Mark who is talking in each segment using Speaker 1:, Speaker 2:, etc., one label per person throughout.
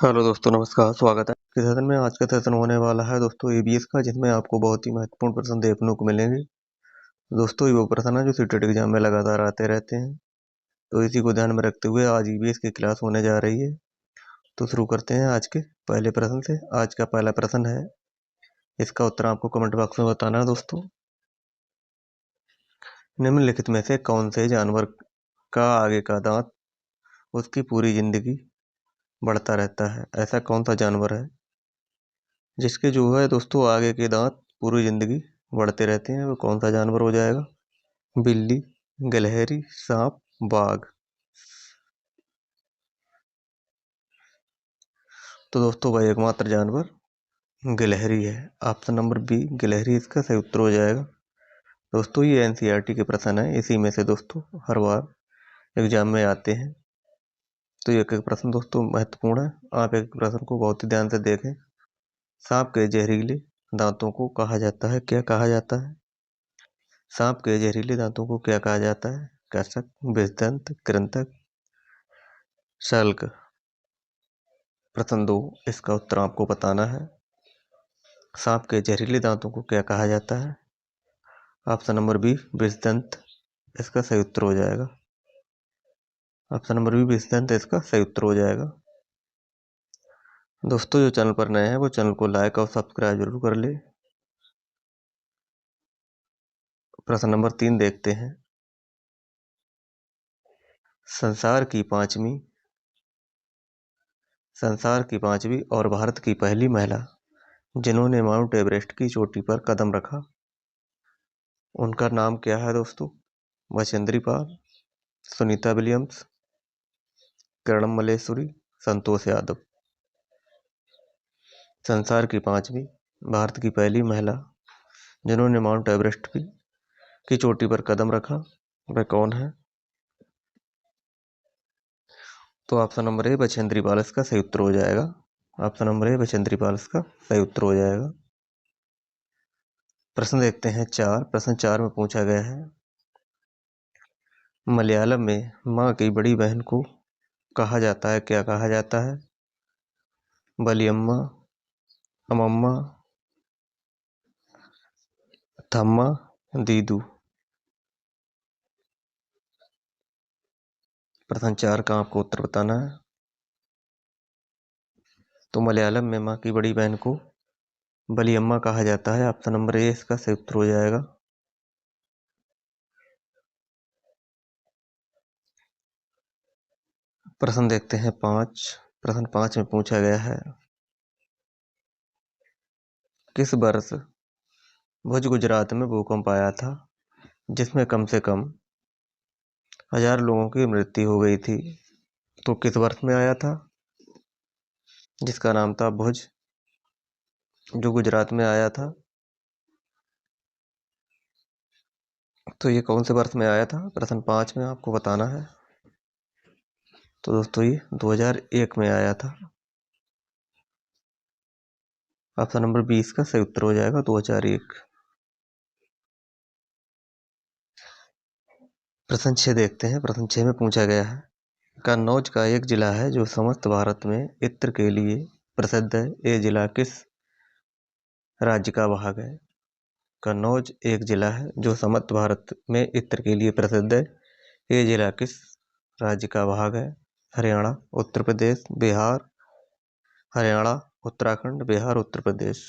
Speaker 1: Hello दोस्तों, नमस्कार। स्वागत है के सेशन में। आज का सेशन होने वाला है दोस्तों ईवीएस का, जिसमें आपको बहुत ही महत्वपूर्ण प्रश्न देखने को मिलेंगे। दोस्तों ये वो प्रश्न है जो सीटेट एग्जाम में लगातार आते रहते हैं, तो इसी को ध्यान में रखते हुए आज ईवीएस की क्लास होने जा रही है। तो शुरू करते हैं आज के पहले प्रश्न से। आज का पहला प्रश्न है, इसका उत्तर आपको कमेंट बॉक्स में बताना है दोस्तों। निम्नलिखित में से कौन से जानवर का आगे का दांत उसकी पूरी जिंदगी बढ़ता रहता है? ऐसा कौन सा जानवर है जिसके जो है दोस्तों आगे के दांत पूरी जिंदगी बढ़ते रहते हैं? वो कौन सा जानवर हो जाएगा? बिल्ली, गिलहरी, सांप, बाघ। तो दोस्तों वह एकमात्र जानवर गिलहरी है। ऑप्शन नंबर बी गिलहरी इसका सही उत्तर हो जाएगा। दोस्तों ये एनसीईआरटी के प्रश्न है, इसी में से दोस्तों हर बार एग्जाम में आते हैं। तो एक एक प्रश्न दोस्तों महत्वपूर्ण है, आप एक प्रश्न को बहुत ही ध्यान से देखें। सांप के जहरीले दांतों को कहा जाता है, क्या कहा जाता है? सांप के जहरीले दांतों को क्या कहा जाता है? कर्षक, विषदंत, कृंतक, शल्क। प्रश्न 2, इसका उत्तर आपको बताना है। सांप के जहरीले दांतों को क्या कहा जाता है? ऑप्शन नंबर बी विषदंत इसका सही उत्तर हो जाएगा। ऑप्शन नंबर बी विषदंत इसका सही उत्तर हो जाएगा। दोस्तों जो चैनल पर नए हैं वो चैनल को लाइक और सब्सक्राइब जरूर कर ले। प्रश्न नंबर 3 देखते हैं। संसार की पांचवी और भारत की पहली महिला जिन्होंने माउंट एवरेस्ट की चोटी पर कदम रखा, उनका नाम क्या है दोस्तों? बछेंद्री पाल, सुनीता विलियम्स, किरण मल्लेश्वरी, संतोष यादव। संसार की पांचवी, भारत की पहली महिला जिन्होंने माउंट एवरेस्ट की चोटी पर कदम रखा, वह कौन है? तो ऑप्शन नंबर ए बछेंद्री पाल इसका सही उत्तर हो जाएगा। ऑप्शन नंबर ए बछेंद्री पाल इसका सही उत्तर हो जाएगा। प्रश्न देखते हैं 4। प्रश्न 4 में पूछा गया है, मलयालम में माँ की बड़ी बहन को कहा जाता है, क्या कहा जाता है? बलियम्मा, अमम्मा, थम्मा, दीदू। प्रश्न 4 का आपको उत्तर बताना है। तो मलयालम में माँ की बड़ी बहन को बलियम्मा कहा जाता है। ऑप्शन नंबर ए इसका सही उत्तर हो जाएगा। प्रश्न देखते हैं 5। प्रश्न 5 में पूछा गया है, किस वर्ष भुज गुजरात में भूकंप आया था जिसमें कम से कम 1000 लोगों की मृत्यु हो गई थी? तो किस वर्ष में आया था, जिसका नाम था भुज, जो गुजरात में आया था? तो ये कौन से वर्ष में आया था? प्रश्न 5 में आपको बताना है। तो दोस्तों ये 2001 में आया था। ऑप्शन नंबर 20 का सही उत्तर हो जाएगा, 2001। प्रश्न 6 देखते हैं। प्रश्न 6 में पूछा गया है, कन्नौज का एक जिला है जो समस्त भारत में इत्र के लिए प्रसिद्ध है, ये जिला किस राज्य का भाग है? कन्नौज एक जिला है जो समस्त भारत में इत्र के लिए प्रसिद्ध है, ये जिला किस राज्य का भाग है? हरियाणा, उत्तर प्रदेश, बिहार। हरियाणा, उत्तराखंड, बिहार, उत्तर प्रदेश।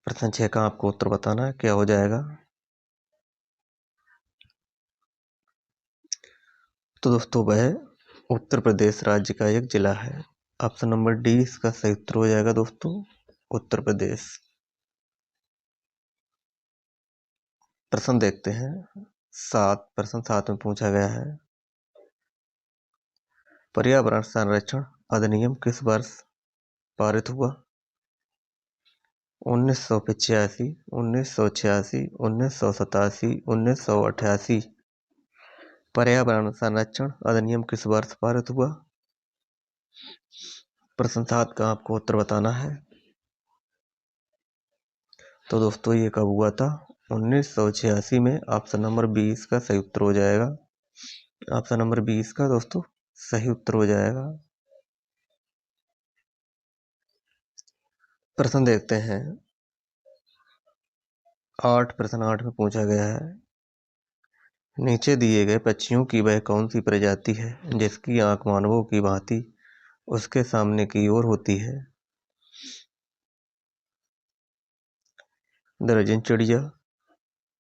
Speaker 1: प्रश्न 6 का आपको उत्तर बताना है, क्या हो जाएगा? तो दोस्तों वह उत्तर प्रदेश राज्य का एक जिला है। ऑप्शन नंबर डी इसका सही उत्तर हो जाएगा दोस्तों, उत्तर प्रदेश। प्रश्न देखते हैं 7। प्रश्न 7 में पूछा गया है, पर्यावरण संरक्षण अधिनियम किस वर्ष पारित हुआ? 1985, 1986, 1987, 1988। पर्यावरण संरक्षण अधिनियम किस वर्ष पारित हुआ? प्रश्न 7 का आपको उत्तर बताना है। तो दोस्तों ये कब हुआ था? 1986 में। ऑप्शन नंबर 20 का सही उत्तर हो जाएगा। ऑप्शन नंबर 20 का दोस्तों सही उत्तर हो जाएगा। प्रश्न देखते हैं। 8 में पूछा गया है, नीचे दिए गए पक्षियों की वह कौन सी प्रजाति है जिसकी आंख मानवों की भांति उसके सामने की ओर होती है? दर्जन चिड़िया,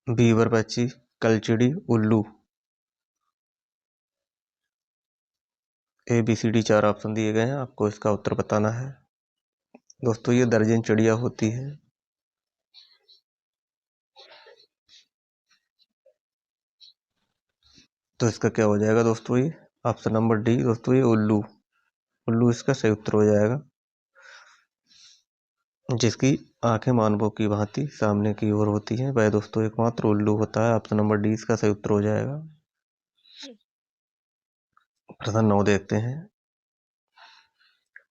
Speaker 1: बीवर पक्षी, कलचिड़ी, उल्लू। ABCD 4 ऑप्शन दिए गए हैं, आपको इसका उत्तर बताना है। दोस्तों ये दर्जन चिड़िया होती है। तो इसका क्या हो जाएगा दोस्तों? ये ऑप्शन नंबर डी दोस्तों, ये उल्लू। उल्लू इसका सही उत्तर हो जाएगा, जिसकी आंखें मानवों की भांति सामने की ओर होती हैं वह दोस्तों एकमात्र उल्लू होता है। ऑप्शन नंबर डी इसका सही उत्तर हो जाएगा। प्रश्न 9 देखते हैं।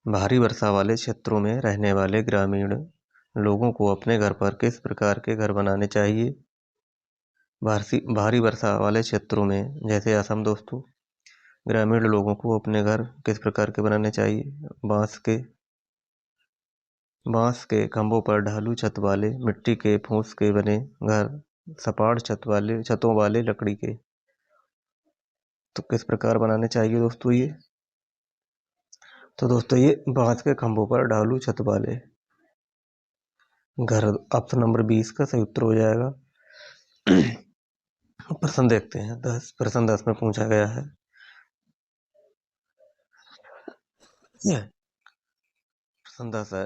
Speaker 1: भारी वर्षा वाले क्षेत्रों में रहने वाले ग्रामीण लोगों को अपने घर पर किस प्रकार के घर बनाने चाहिए? भारी वर्षा वाले क्षेत्रों में जैसे असम दोस्तों, ग्रामीण लोगों को अपने घर किस प्रकार के बनाने चाहिए? बांस के खंभों पर ढालू छत वाले, मिट्टी के फूस के बने घर, सपाट छतों वाले लकड़ी के। तो किस प्रकार बनाने चाहिए दोस्तों ये? तो दोस्तों ये बांस के खंभों पर ढालू छत वाले घर ऑप्शन नंबर 20 का सही उत्तर हो जाएगा। प्रश्न देखते हैं। प्रश्न 10 में पूछा गया है, प्रश्न 10 है,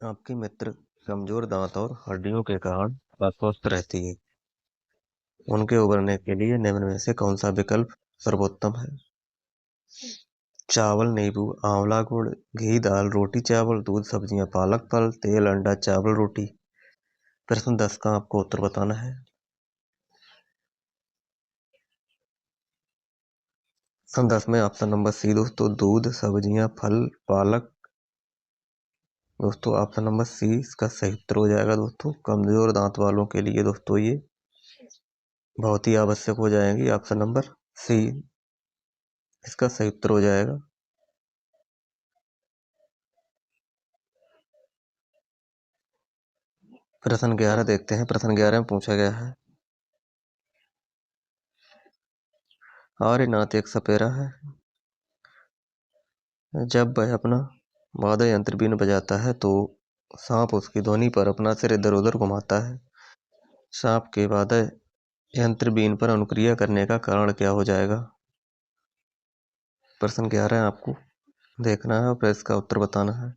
Speaker 1: आपकी मित्र कमजोर दांत और हड्डियों के कारण अस्वस्थ रहती है, उनके उबरने के लिए निम्न में से कौन सा विकल्प सर्वोत्तम है? चावल, नींबू, आंवला, गुड़, घी, दाल, रोटी, चावल, दूध, सब्जियां, पालक, फल, तेल, अंडा, चावल, रोटी। प्रश्न 10 का आपको उत्तर बताना है। प्रश्न 10 में ऑप्शन नंबर सी दोस्तों, दूध, सब्जियां, फल, पालक। दोस्तों ऑप्शन नंबर सी इसका सही उत्तर हो जाएगा। दोस्तों कमजोर दांत वालों के लिए दोस्तों ये बहुत ही आवश्यक हो जाएगी। ऑप्शन नंबर सी इसका सही उत्तर हो जाएगा। प्रश्न 11 देखते हैं। प्रश्न 11 में पूछा गया है, आर्यनाथ एक सपेरा है, जब वह अपना वाद्य यंत्र बीन बजाता है तो सांप उसकी ध्वनि पर अपना सिर इधर उधर घुमाता है। सांप के वाद्य यंत्र बीन पर अनुक्रिया करने का कारण क्या हो जाएगा? प्रश्न 11 है, आपको देखना है और फिर इसका उत्तर बताना है।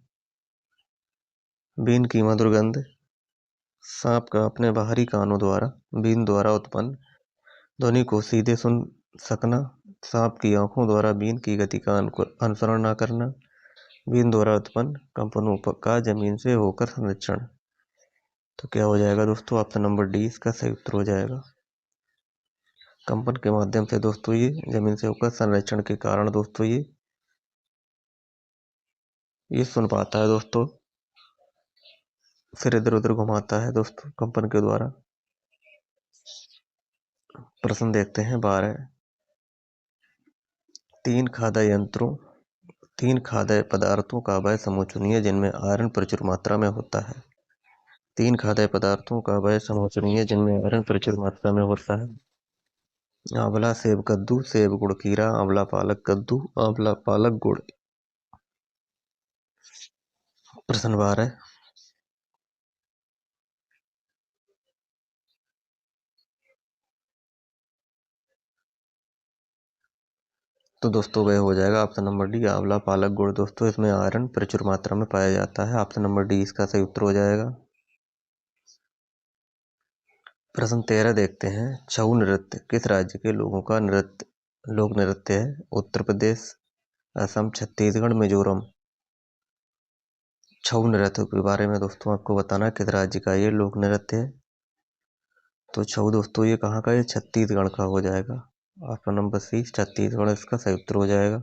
Speaker 1: बीन की मधुर गंध, सांप का अपने बाहरी कानों द्वारा बीन द्वारा उत्पन्न ध्वनि को सीधे सुन सकना, सांप की आंखों द्वारा बीन की गति का अनुसरण न करना, बीन द्वारा उत्पन्न कंपनों का जमीन से होकर संरक्षण। तो क्या हो जाएगा दोस्तों? ऑप्शन नंबर डी इसका सही उत्तर हो जाएगा। कंपन के माध्यम से दोस्तों ये जमीन से होकर संरक्षण के कारण दोस्तों ये सुन पाता है दोस्तों, फिर इधर उधर घुमाता है दोस्तों कंपन के द्वारा। प्रश्न देखते हैं 12, तीन खाद्य पदार्थों का वह समूह चुनिए जिनमें आयरन प्रचुर मात्रा में होता है। तीन खाद्य पदार्थों का वह समूह चुनिए जिनमें आयरन प्रचुर मात्रा में होता है। आंवला, सेब, कद्दू, सेब, गुड़, खीरा, आंवला, पालक, कद्दू, आंवला, पालक, गुड़। प्रश्न 12, तो दोस्तों वह हो जाएगा ऑप्शन नंबर डी, आंवला, पालक, गुड़। दोस्तों इसमें आयरन प्रचुर मात्रा में पाया जाता है। ऑप्शन नंबर डी इसका सही उत्तर हो जाएगा। प्रश्न 13 देखते हैं, छऊ नृत्य किस राज्य के लोगों का लोक नृत्य है? उत्तर प्रदेश, असम, छत्तीसगढ़, मिजोरम। छऊ नृत्य के बारे में दोस्तों आपको बताना है किस राज्य का ये लोक नृत्य है। तो छऊ दोस्तों ये कहाँ का? ये छत्तीसगढ़ का हो जाएगा। ऑप्शन नंबर सी छत्तीसगढ़ इसका सही उत्तर हो जाएगा।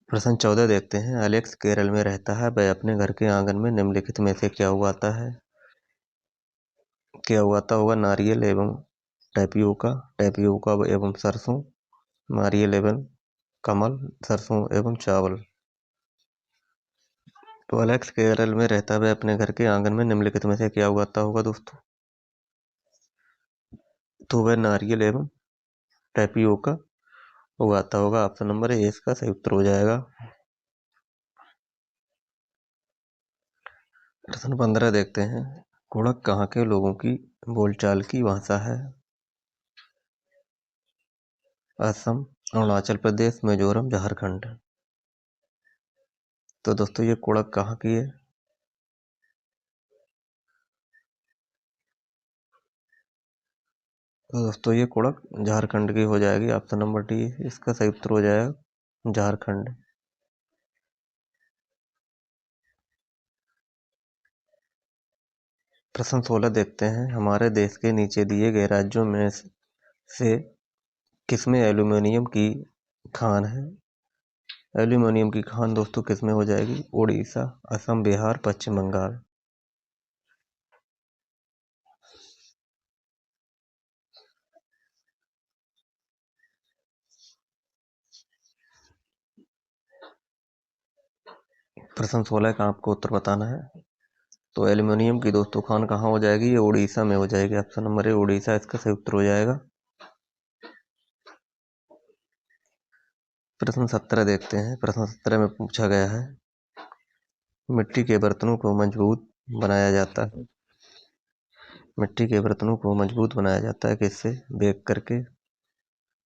Speaker 1: प्रश्न 14 देखते हैं, एलेक्स केरल में रहता है, वह अपने घर के आंगन में निम्नलिखित में से क्या उगाता है? क्या उगाता होगा? नारियल एवं टैपियोका, टैपियोका एवं सरसों, नारियल एवं कमल, सरसों एवं चावल। तो अलेक्स केरल में रहता हुआ अपने घर के आंगन में निम्नलिखित में से क्या उगाता होगा दोस्तों? तो वह नारियल एवं टैपियोका उगाता होगा। ऑप्शन नंबर ए इसका सही उत्तर हो जाएगा। प्रश्न 15 देखते हैं। कुड़क कहाँ के लोगों की बोलचाल की भाषा है? असम, अरुणाचल प्रदेश, मिजोरम, झारखंड। तो दोस्तों ये कुड़क कहाँ की है? तो दोस्तों ये कुड़क झारखंड की हो जाएगी। ऑप्शन नंबर डी इसका सही उत्तर हो जाएगा, झारखंड। प्रश्न 16 देखते हैं। हमारे देश के नीचे दिए गए राज्यों में से किसमें एल्यूमिनियम की खान है? एल्यूमिनियम की खान दोस्तों किसमें हो जाएगी? उड़ीसा, असम, बिहार, पश्चिम बंगाल। प्रश्न 16 का आपको उत्तर बताना है। तो एल्यूमिनियम की दोस्तों खान कहाँ हो जाएगी? ये उड़ीसा में हो जाएगी। ऑप्शन नंबर ए उड़ीसा इसका सही उत्तर हो जाएगा। प्रश्न 17 देखते हैं। प्रश्न 17 में पूछा गया है, मिट्टी के बर्तनों को मजबूत बनाया जाता है। मिट्टी के बर्तनों को मजबूत बनाया जाता है किससे? बेक करके,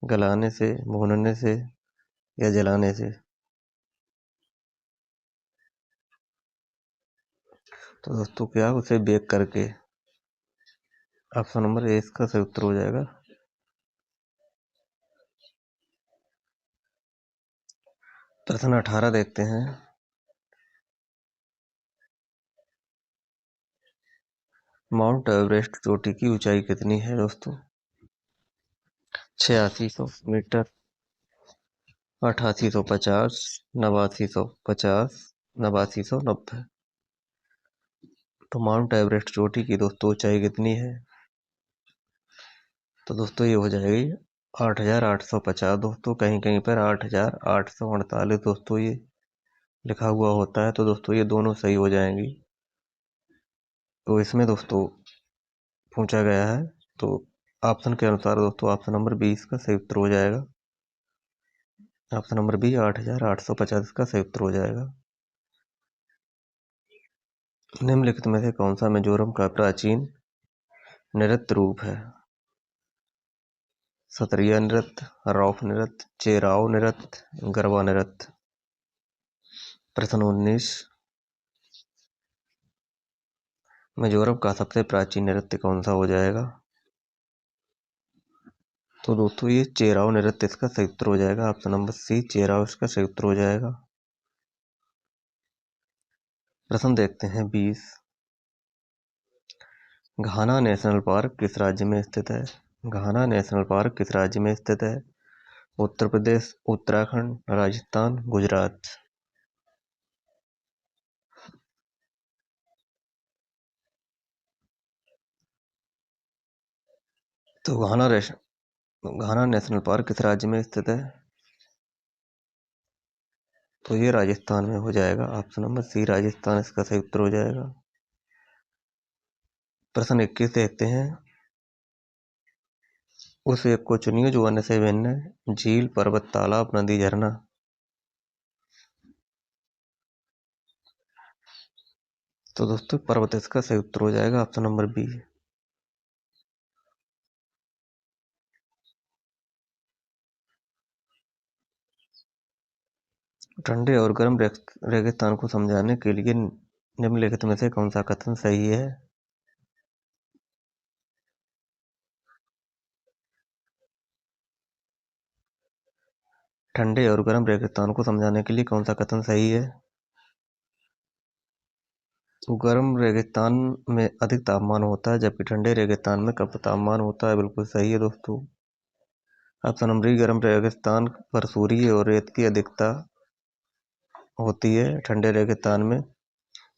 Speaker 1: गलाने से, भूनने से या जलाने से। तो दोस्तों क्या उसे बेक करके। ऑप्शन नंबर ए इसका सही उत्तर हो जाएगा। प्रश्न 18 देखते हैं। माउंट एवरेस्ट चोटी की ऊंचाई कितनी है दोस्तों? 8600 मीटर, 8850, 8950, 8990। तो माउंट एवरेस्ट चोटी की दोस्तों ऊंचाई कितनी है? तो दोस्तों ये हो जाएगी 8850 दोस्तों। कहीं कहीं पर 8848 दोस्तों ये लिखा हुआ होता है। तो दोस्तों ये दोनों सही हो जाएंगी। तो इसमें दोस्तों पूछा गया है, तो ऑप्शन के अनुसार दोस्तों ऑप्शन नंबर 20 का सही उत्तर हो जाएगा। ऑप्शन नंबर बी 8850 का सही उत्तर हो जाएगा। निम्नलिखित में से कौन सा मिजोरम का प्राचीन नृत्य रूप है? सत्रिया नृत्य, रौफ नृत्य, चेराव नृत्य, गरबा नृत्य। प्रश्न 19, मिजोरम का सबसे प्राचीन नृत्य कौन सा हो जाएगा? तो दोस्तों ये चेराव नृत्य इसका सही उत्तर हो जाएगा। ऑप्शन नंबर सी चेराव इसका सही उत्तर हो जाएगा। प्रश्न देखते हैं 20, घाना नेशनल पार्क किस राज्य में स्थित है? घाना नेशनल पार्क किस राज्य में स्थित है? उत्तर प्रदेश, उत्तराखंड, राजस्थान, गुजरात। तो घाना नेशनल पार्क किस राज्य में स्थित है? तो ये राजस्थान में हो जाएगा। ऑप्शन नंबर सी राजस्थान इसका सही उत्तर हो जाएगा। प्रश्न 21 देखते हैं। उस एक को चुनिए जो अन्य से भिन्न है। झील, पर्वत, तालाब, नदी, झरना। तो दोस्तों पर्वत इसका सही उत्तर हो जाएगा। Option number B. ठंडे और गर्म रेगिस्तान को समझाने के लिए निम्नलिखित में से कौन सा कथन सही है? ठंडे और गर्म रेगिस्तान को समझाने के लिए कौन सा कथन सही है? गर्म रेगिस्तान में अधिक तापमान होता है जबकि ठंडे रेगिस्तान में कम तापमान होता है। बिल्कुल सही है दोस्तों। ऑप्शन नंबर ई गर्म रेगिस्तान पर सूर्य और रेत की अधिकता होती है। ठंडे रेगिस्तान में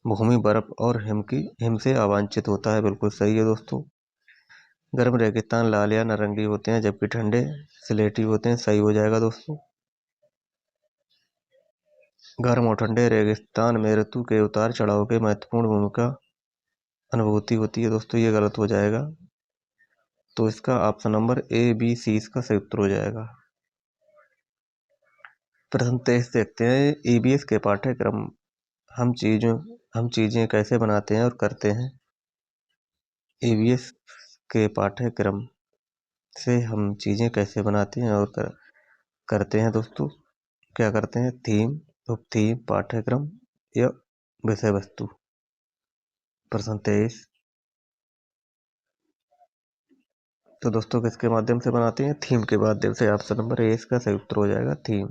Speaker 1: भूमि बर्फ और हिम से आवांछित होता है। बिल्कुल सही है दोस्तों। गर्म रेगिस्तान लाल या नारंगी होते हैं जबकि ठंडे स्लेटी होते हैं। सही हो जाएगा दोस्तों। गर्म और ठंडे रेगिस्तान में ऋतु के उतार चढ़ाव के महत्वपूर्ण भूमिका अनुभूति होती है। दोस्तों ये गलत हो जाएगा, तो इसका option number A B C इसका सही उत्तर हो जाएगा। प्रश्न 23 देखते हैं, ईबीएस के पाठ्यक्रम हम चीजें कैसे बनाते हैं और करते हैं। ईबीएस के पाठ्यक्रम से हम चीजें कैसे बनाते हैं और करते हैं। दोस्तों क्या करते हैं, थीम, उप थीम, पाठ्यक्रम या विषय वस्तु। प्रश्न 23, तो दोस्तों किसके माध्यम से बनाते हैं, थीम के माध्यम से। ऑप्शन नंबर ए इसका सही उत्तर हो जाएगा, थीम।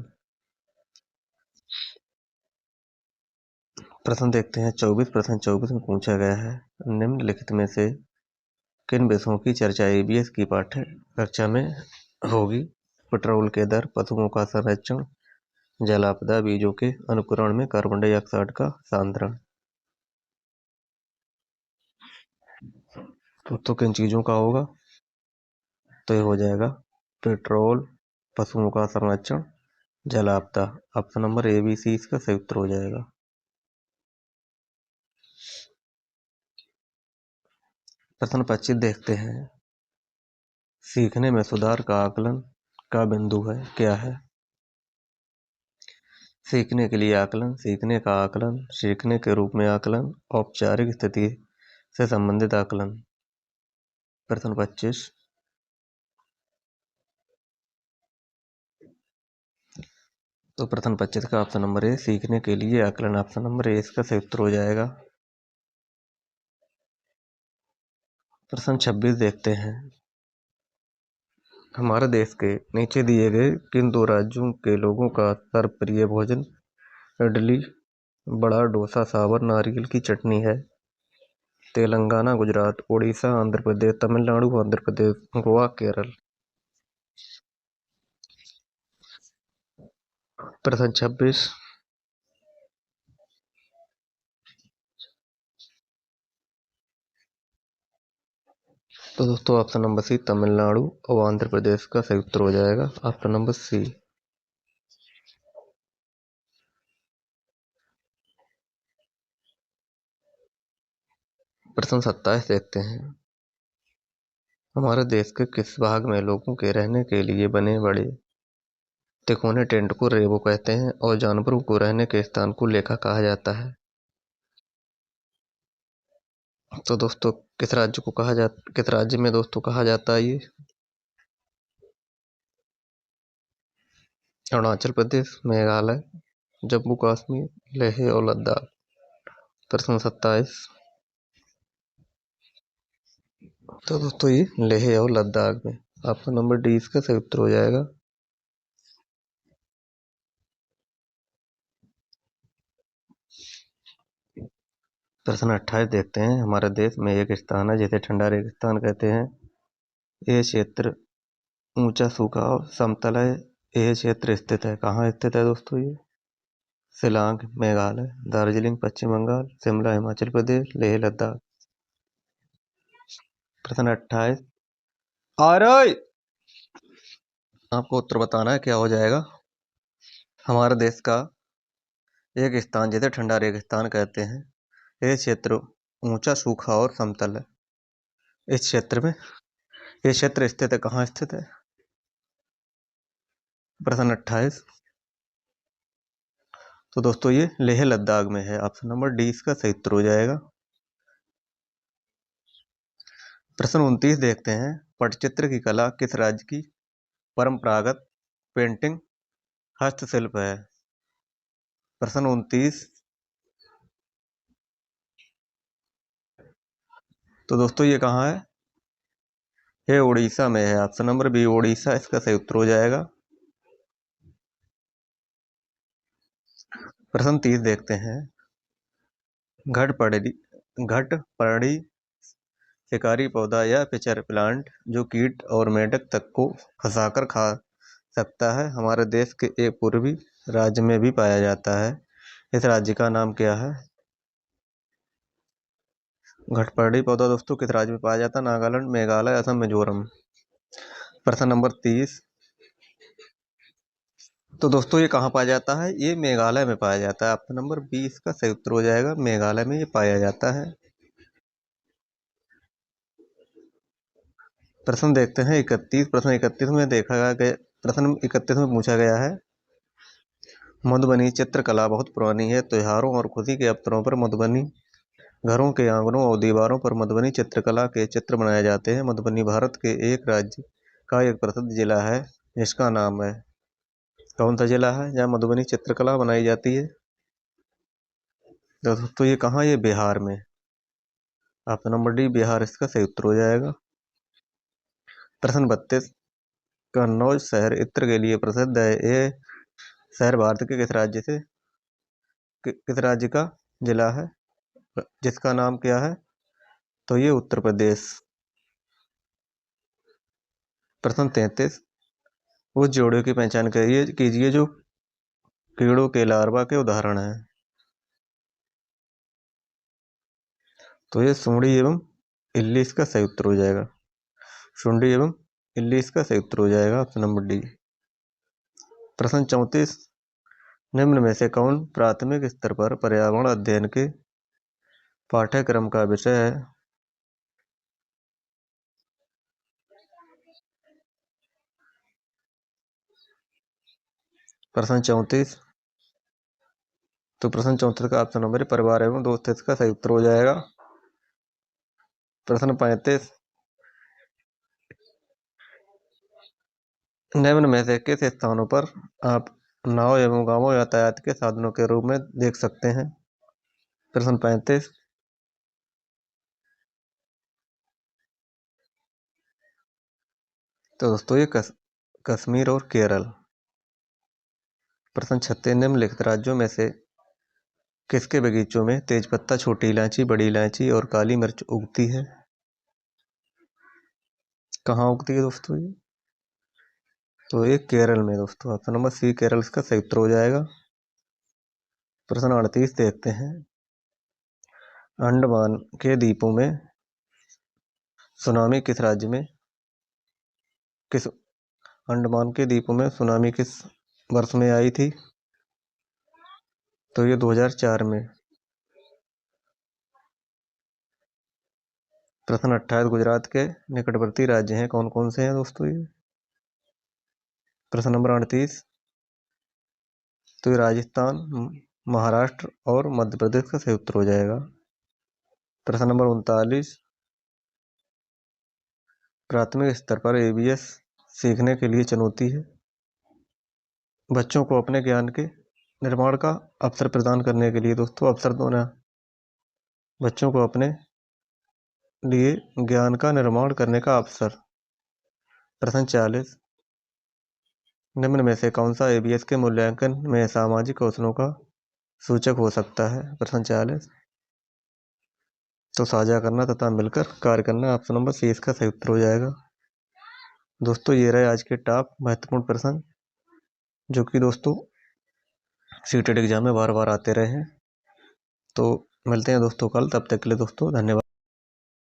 Speaker 1: प्रश्न देखते हैं 24। प्रश्न 24 में पूछा गया है, निम्नलिखित में से किन विषयों की चर्चा ईबीएस की पाठ्य कक्षा में होगी। पेट्रोल के दर, पशुओं का संरक्षण, जल आपदा, बीजों के अनुकरण में कार्बन डाइऑक्साइड का सांद्रण। तो किन चीजों का होगा, तो ये हो जाएगा पेट्रोल, पशुओं का संरक्षण, जल आपदा। Option number A B C इसका सही उत्तर हो जाएगा। प्रश्न 25 देखते हैं, सीखने में सुधार का आकलन का बिंदु है, क्या है। सीखने के लिए आकलन, सीखने का आकलन, सीखने के रूप में आकलन, औपचारिक स्थिति से संबंधित आकलन। प्रश्न 25, तो प्रश्न 25 का ऑप्शन नंबर ए सीखने के लिए आकलन, ऑप्शन नंबर ए इसका सही उत्तर हो जाएगा। प्रश्न 26 देखते हैं, हमारे देश के नीचे दिए गए किन दो राज्यों के लोगों का सर्वप्रिय भोजन इडली, बड़ा डोसा, सांभर, नारियल की चटनी है। तेलंगाना, गुजरात, उड़ीसा, आंध्र प्रदेश, तमिलनाडु, आंध्र प्रदेश, गोवा, केरल। प्रश्न 26, तो दोस्तों ऑप्शन नंबर सी तमिलनाडु और आंध्र प्रदेश का सही उत्तर हो जाएगा, ऑप्शन नंबर सी। प्रश्न 27 देखते हैं, हमारे देश के किस भाग में लोगों के रहने के लिए बने बड़े तिकोने टेंट को रेबो कहते हैं और जानवरों को रहने के स्थान को लेखा कहा जाता है। तो दोस्तों किस राज्य में दोस्तों कहा जाता है ये, अरुणाचल प्रदेश, मेघालय, जम्मू कश्मीर, लेह और लद्दाख। प्रश्न 27, तो दोस्तों ये लेह और लद्दाख में, ऑप्शन नंबर डी इसका सही उत्तर हो जाएगा। प्रश्न 28 देखते हैं, हमारे देश में एक स्थान है जिसे ठंडा रेगिस्तान कहते हैं। यह क्षेत्र ऊंचा, सूखा और समतल है। यह क्षेत्र स्थित है, कहाँ स्थित है दोस्तों ये, शिलांग, मेघालय, दार्जिलिंग, पश्चिम बंगाल, शिमला, हिमाचल प्रदेश, लेह लद्दाख। प्रश्न 28, आरय आपको उत्तर बताना है, क्या हो जाएगा। हमारे देश का एक स्थान जिसे ठंडा रेगिस्तान कहते हैं। यह क्षेत्र ऊंचा, सूखा और समतल है। इस क्षेत्र में यह क्षेत्र स्थित है, कहाँ स्थित है। प्रश्न 28, तो दोस्तों ये लेह लद्दाख में है, ऑप्शन नंबर डी इसका सही उत्तर हो जाएगा। प्रश्न 29 देखते हैं, पटचित्र की कला किस राज्य की परंपरागत पेंटिंग हस्तशिल्प है। प्रश्न 29, तो दोस्तों ये कहाँ है, ये उड़ीसा में है, ऑप्शन नंबर बी उड़ीसा इसका सही उत्तर हो जाएगा। प्रश्न 30 देखते हैं, घटपर्णी शिकारी पौधा या पिचर प्लांट जो कीट और मेंढक तक को फंसाकर खा सकता है, हमारे देश के एक पूर्वी राज्य में भी पाया जाता है। इस राज्य का नाम क्या है। घटपर्णी पौधा दोस्तों किस राज्य में पाया जाता है, नागालैंड, मेघालय, असम, मिजोरम। प्रश्न नंबर 30, तो दोस्तों ये कहाँ पाया जाता है? ये मेघालय में पाया जाता है। ऑप्शन नंबर बी इसका सही उत्तर हो जाएगा, मेघालय में ये पाया जाता है। प्रश्न देखते हैं 31। प्रश्न 31 में देखा गया, प्रश्न 31 में पूछा गया है, मधुबनी चित्रकला बहुत पुरानी है। त्योहारों और खुशी के अवसरों पर मधुबनी घरों के आंगनों और दीवारों पर मधुबनी चित्रकला के चित्र बनाए जाते हैं। मधुबनी भारत के एक राज्य का एक प्रसिद्ध जिला है, जिसका नाम है, कौन सा जिला है जहाँ मधुबनी चित्रकला बनाई जाती है? दोस्तों ये कहाँ? ये बिहार में। ऑप्शन नंबर डी बिहार इसका सही उत्तर हो जाएगा। प्रश्न 32, कन्नौज शहर इत्र के लिए प्रसिद्ध है। ये शहर भारत के किस राज्य का जिला है, जिसका नाम क्या है? तो ये उत्तर प्रदेश। प्रश्न 33, उस जोड़े की पहचान कीजिए जो कीड़ों के लार्वा के उदाहरण हैं। तो ये सुंडी एवं इल्ली इसका सही उत्तर हो जाएगा। सुंडी एवं इल्ली इसका सही उत्तर हो जाएगा, ऑप्शन नंबर डी। प्रश्न 34, निम्न में से कौन प्राथमिक स्तर पर पर्यावरण अध्ययन के पाठ्यक्रम का विषय है? प्रश्न 34, तो प्रश्न 34 का ऑप्शन नंबर परिवार एवं दोस्त इसका सही उत्तर हो जाएगा। प्रश्न 35, निम्न में से किस स्थानों पर आप नाव एवं गांवों यातायात के साधनों के रूप में देख सकते हैं? प्रश्न 35, तो दोस्तों ये कश्मीर और केरल। प्रश्न 36, निम्नलिखित राज्यों में से किसके बगीचों में तेजपत्ता, छोटी इलायची, बड़ी इलायची और काली मिर्च उगती है? कहाँ उगती है दोस्तों ये? तो ये केरल में दोस्तों। ऑप्शन नंबर सी केरल इसका सही उत्तर हो जाएगा। प्रश्न 38 देखते हैं, अंडमान के द्वीपों में सुनामी किस राज्य में किस अंडमान के द्वीपों में सुनामी किस वर्ष में आई थी? तो ये 2004 में। प्रश्न 28, गुजरात के निकटवर्ती राज्य हैं, कौन कौन से हैं दोस्तों ये? प्रश्न नंबर 38, तो ये राजस्थान, महाराष्ट्र और मध्य प्रदेश का सही उत्तर हो जाएगा। प्रश्न नंबर 39, प्राथमिक स्तर पर ABS सीखने के लिए चुनौती है। बच्चों को अपने ज्ञान के निर्माण का अवसर प्रदान करने के लिए दोस्तों, अवसर दोना बच्चों को अपने लिए ज्ञान का निर्माण करने का अवसर। प्रश्न 40, निम्न में से कौन सा ABS के मूल्यांकन में सामाजिक कौशलों का सूचक हो सकता है? प्रश्न 40, तो साझा करना तथा मिलकर कार्य करना, ऑप्शन नंबर सी इसका सही उत्तर हो जाएगा। दोस्तों ये रहे आज के टॉप महत्वपूर्ण प्रश्न, जो कि दोस्तों सीटेट एग्जाम में बार बार आते रहे हैं। तो मिलते हैं दोस्तों कल, तब तक के लिए दोस्तों धन्यवाद।